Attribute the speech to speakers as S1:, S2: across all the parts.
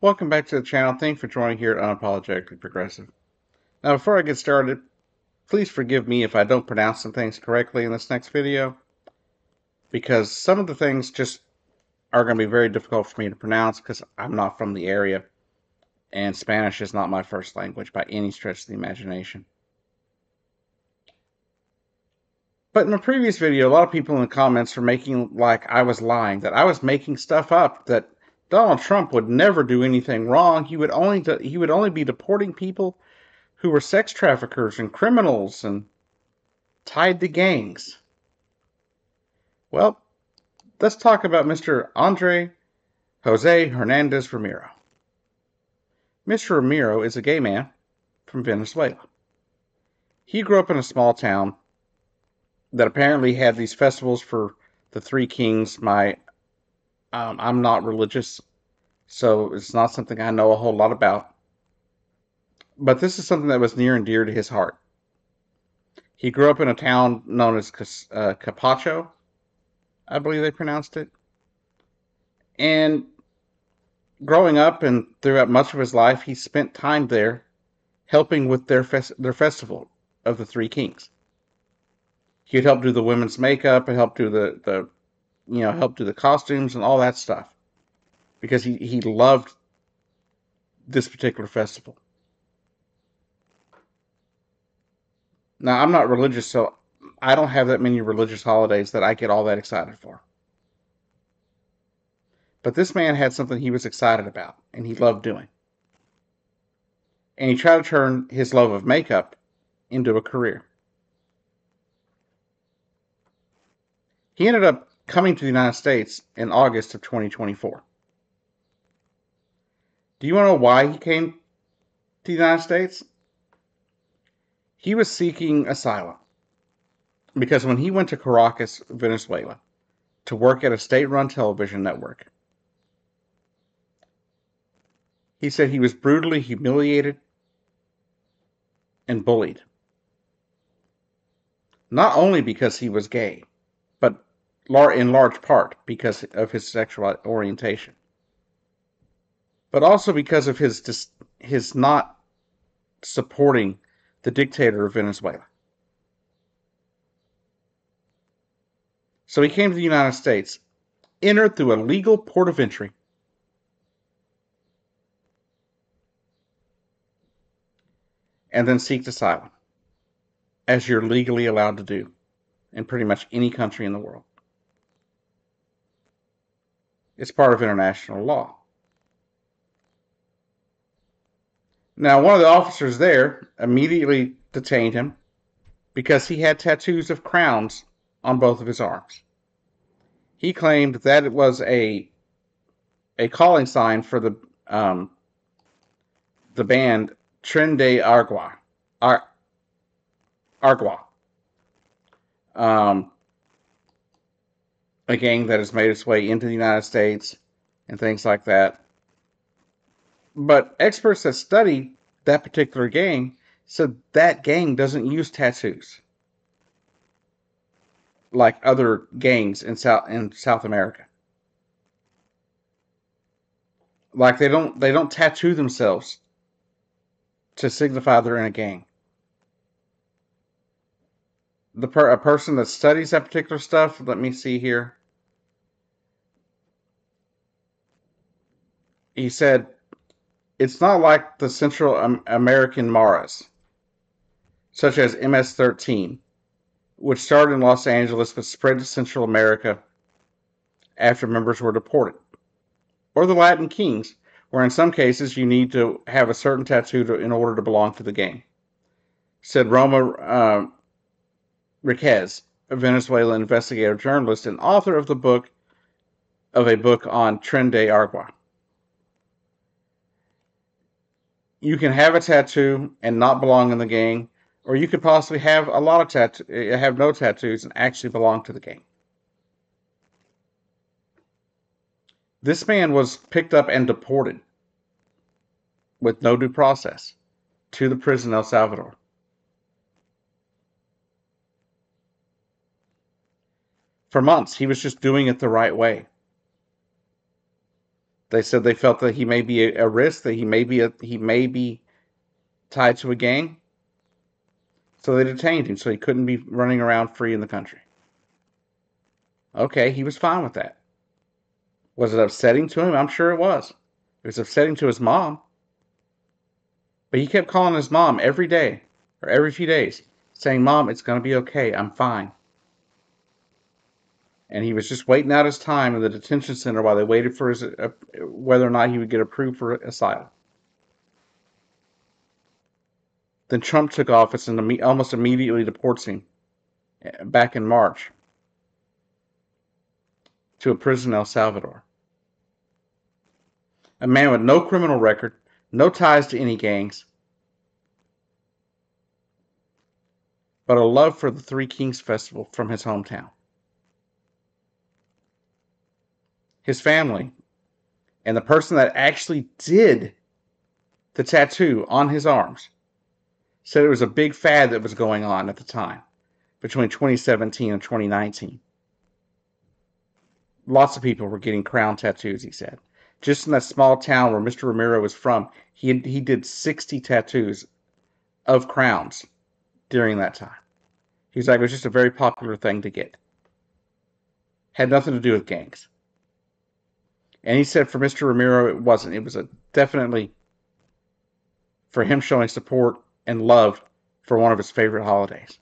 S1: Welcome back to the channel. Thanks for joining here at Unapologetically Progressive. Now, before I get started, please forgive me if I don't pronounce some things correctly in this next video, because some of the things just are going to be very difficult for me to pronounce because I'm not from the area, and Spanish is not my first language by any stretch of the imagination. But in my previous video, a lot of people in the comments were making like I was lying, that I was making stuff up, that Donald Trump would never do anything wrong. He would only be deporting people who were sex traffickers and criminals and tied to gangs. Well, let's talk about Mr. Andre Jose Hernandez Ramiro. Mr. Ramiro is a gay man from Venezuela. He grew up in a small town that apparently had these festivals for the Three Kings. I'm not religious, so it's not something I know a whole lot about. But this is something that was near and dear to his heart. He grew up in a town known as Capacho, I believe they pronounced it. And growing up and throughout much of his life, he spent time there helping with their festival of the Three Kings. He'd help do the women's makeup and help do help do the costumes and all that stuff because he loved this particular festival. Now, I'm not religious, so I don't have that many religious holidays that I get all that excited for. But this man had something he was excited about and he loved doing. And he tried to turn his love of makeup into a career. He ended up coming to the United States in August of 2024. Do you want to know why he came to the United States? He was seeking asylum because when he went to Caracas, Venezuela, to work at a state-run television network, he said he was brutally humiliated and bullied. Not only because he was gay, but in large part because of his sexual orientation, but also because of his not supporting the dictator of Venezuela. So he came to the United States, entered through a legal port of entry, and then seeked asylum, as you're legally allowed to do in pretty much any country in the world. It's part of international law. Now, one of the officers there immediately detained him because he had tattoos of crowns on both of his arms. He claimed that it was a calling sign for the band Tren de Aragua, a gang that has made its way into the United States and things like that. But experts that study that particular gang said that gang doesn't use tattoos like other gangs in South America. Like they don't tattoo themselves to signify they're in a gang. A person that studies that particular stuff, let me see here. He said it's not like the Central American Maras, such as MS-13, which started in Los Angeles but spread to Central America after members were deported, or the Latin Kings, where in some cases you need to have a certain tattoo in order to belong to the gang, said Roma Riquez, a Venezuelan investigative journalist and author of a book on Tren de Aragua. You can have a tattoo and not belong in the gang, or you could possibly have a lot of have no tattoos and actually belong to the gang. This man was picked up and deported with no due process to the prison in El Salvador. For months, he was just doing it the right way. They said they felt that he may be a risk, that he may be tied to a gang. So they detained him so he couldn't be running around free in the country. Okay, he was fine with that. Was it upsetting to him? I'm sure it was. It was upsetting to his mom. But he kept calling his mom every day or every few days saying, "Mom, it's going to be okay. I'm fine." And he was just waiting out his time in the detention center while they waited for his whether or not he would get approved for asylum. Then Trump took office and almost immediately deports him back in March to a prison in El Salvador. A man with no criminal record, no ties to any gangs, but a love for the Three Kings Festival from his hometown. His family and the person that actually did the tattoo on his arms said it was a big fad that was going on at the time, between 2017 and 2019. Lots of people were getting crown tattoos, he said. Just in that small town where Mr. Ramiro was from, he did 60 tattoos of crowns during that time. He was like, it was just a very popular thing to get. Had nothing to do with gangs. And he said for Mr. Ramiro, it wasn't. It was definitely for him showing support and love for one of his favorite holidays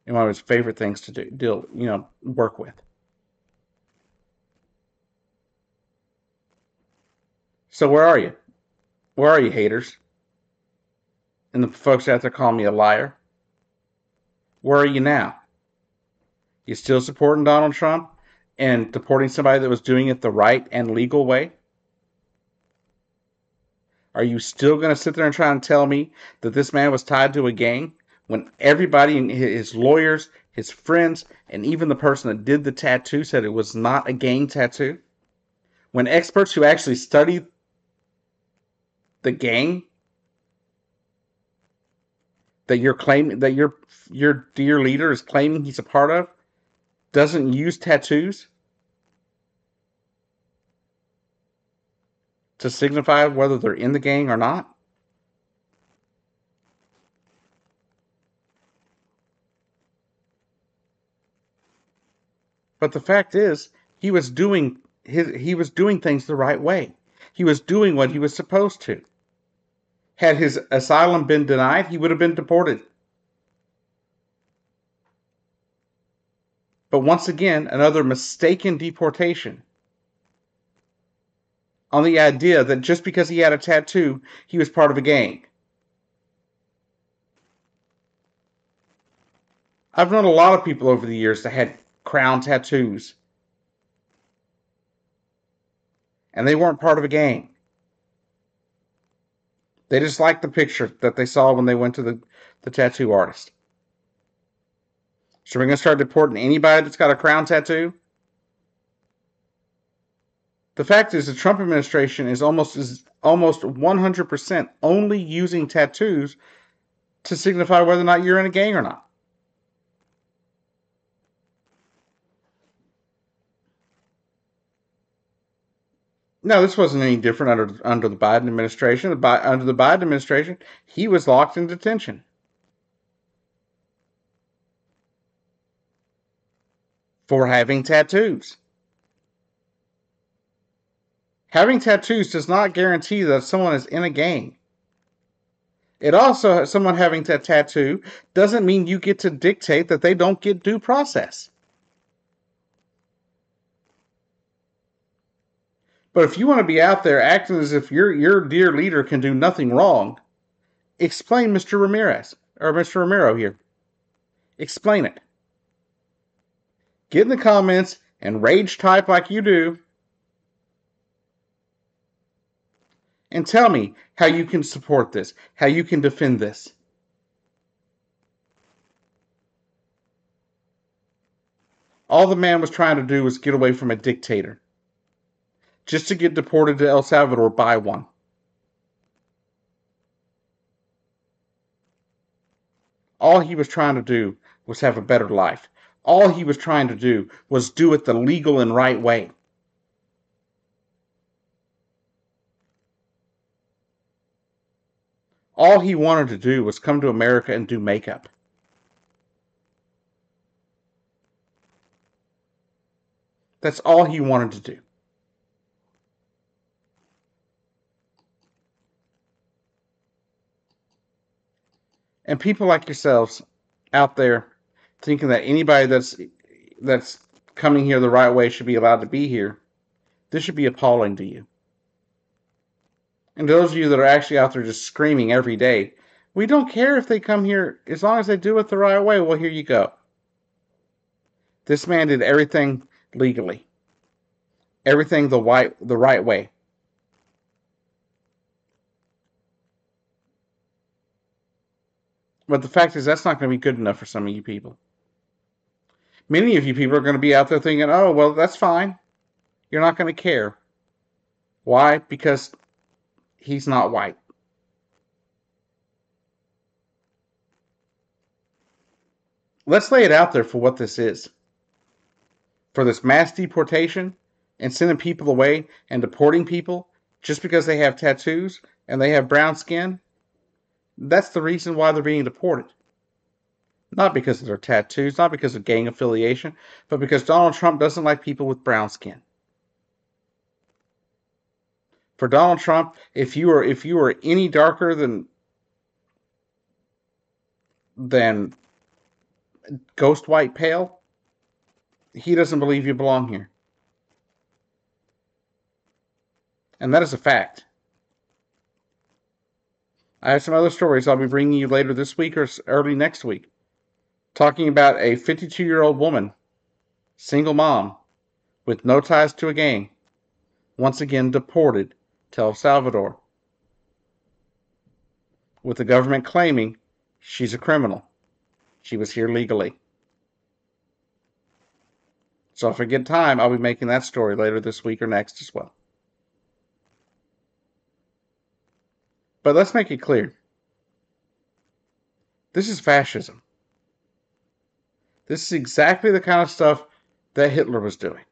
S1: and one of his favorite things to work with. So where are you? Where are you, haters? And the folks out there calling me a liar? Where are you now? You still supporting Donald Trump and deporting somebody that was doing it the right and legal way? Are you still going to sit there and try and tell me that this man was tied to a gang when everybody, his lawyers, his friends, and even the person that did the tattoo said it was not a gang tattoo? When experts who actually studied the gang that you're claiming, that your dear leader is claiming he's a part of, doesn't use tattoos to signify whether they're in the gang or not? But the fact is, he was doing things the right way. He was doing what he was supposed to. Had his asylum been denied, he would have been deported. But once again, another mistaken deportation on the idea that just because he had a tattoo, he was part of a gang. I've known a lot of people over the years that had crown tattoos, and they weren't part of a gang. They just liked the picture that they saw when they went to the tattoo artist. So we're going to start deporting anybody that's got a crown tattoo? The fact is the Trump administration is almost 100% only using tattoos to signify whether or not you're in a gang or not. No, this wasn't any different under the Biden administration. Under the Biden administration, he was locked in detention for having tattoos. Having tattoos does not guarantee that someone is in a gang. It also, someone having a tattoo doesn't mean you get to dictate that they don't get due process. But if you want to be out there acting as if your dear leader can do nothing wrong, explain Mr. Ramirez, or Mr. Ramiro here. Explain it. Get in the comments and rage type like you do, and tell me how you can support this, how you can defend this. All the man was trying to do was get away from a dictator, just to get deported to El Salvador by one. All he was trying to do was have a better life. All he was trying to do was do it the legal and right way. All he wanted to do was come to America and do makeup. That's all he wanted to do. And people like yourselves out there thinking that anybody that's coming here the right way should be allowed to be here, this should be appalling to you. And those of you that are actually out there just screaming every day, we don't care if they come here as long as they do it the right way. Well, here you go. This man did everything legally. Everything the right way. But the fact is, that's not going to be good enough for some of you people. Many of you people are going to be out there thinking, oh, well, that's fine. You're not going to care. Why? Because he's not white. Let's lay it out there for what this is. For this mass deportation and sending people away and deporting people just because they have tattoos and they have brown skin, that's the reason why they're being deported. Not because of their tattoos, not because of gang affiliation, but because Donald Trump doesn't like people with brown skin. For Donald Trump, if you were any darker than ghost white pale, he doesn't believe you belong here. And that is a fact. I have some other stories I'll be bringing you later this week or early next week, talking about a 52-year-old woman, single mom, with no ties to a gang, once again deported to El Salvador, with the government claiming she's a criminal. She was here legally. So if I get time, I'll be making that story later this week or next as well. But let's make it clear. This is fascism. This is exactly the kind of stuff that Hitler was doing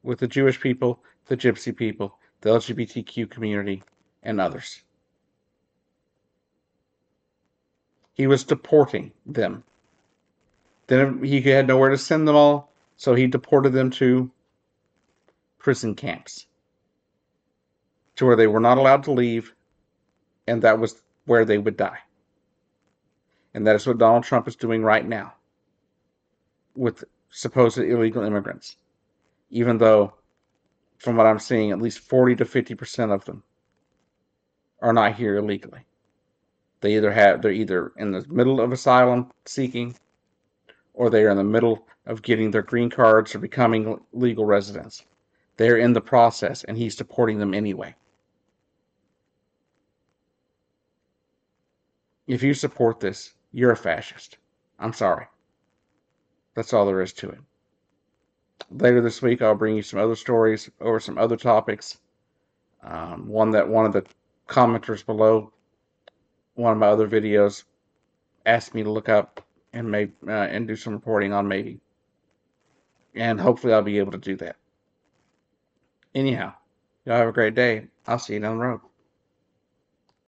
S1: with the Jewish people, the Gypsy people, the LGBTQ community, and others. He was deporting them. Then he had nowhere to send them all, so he deported them to prison camps, to where they were not allowed to leave, and that was where they would die. And that is what Donald Trump is doing right now with supposed illegal immigrants. Even though, from what I'm seeing, at least 40 to 50% of them are not here illegally. They're either in the middle of asylum seeking, or they are in the middle of getting their green cards or becoming legal residents. They're in the process, and he's deporting them anyway. If you support this, you're a fascist. I'm sorry. That's all there is to it. Later this week, I'll bring you some other stories over some other topics. One of the commenters below one of my other videos asked me to look up and do some reporting on maybe. And hopefully I'll be able to do that. Anyhow, y'all have a great day. I'll see you down the road.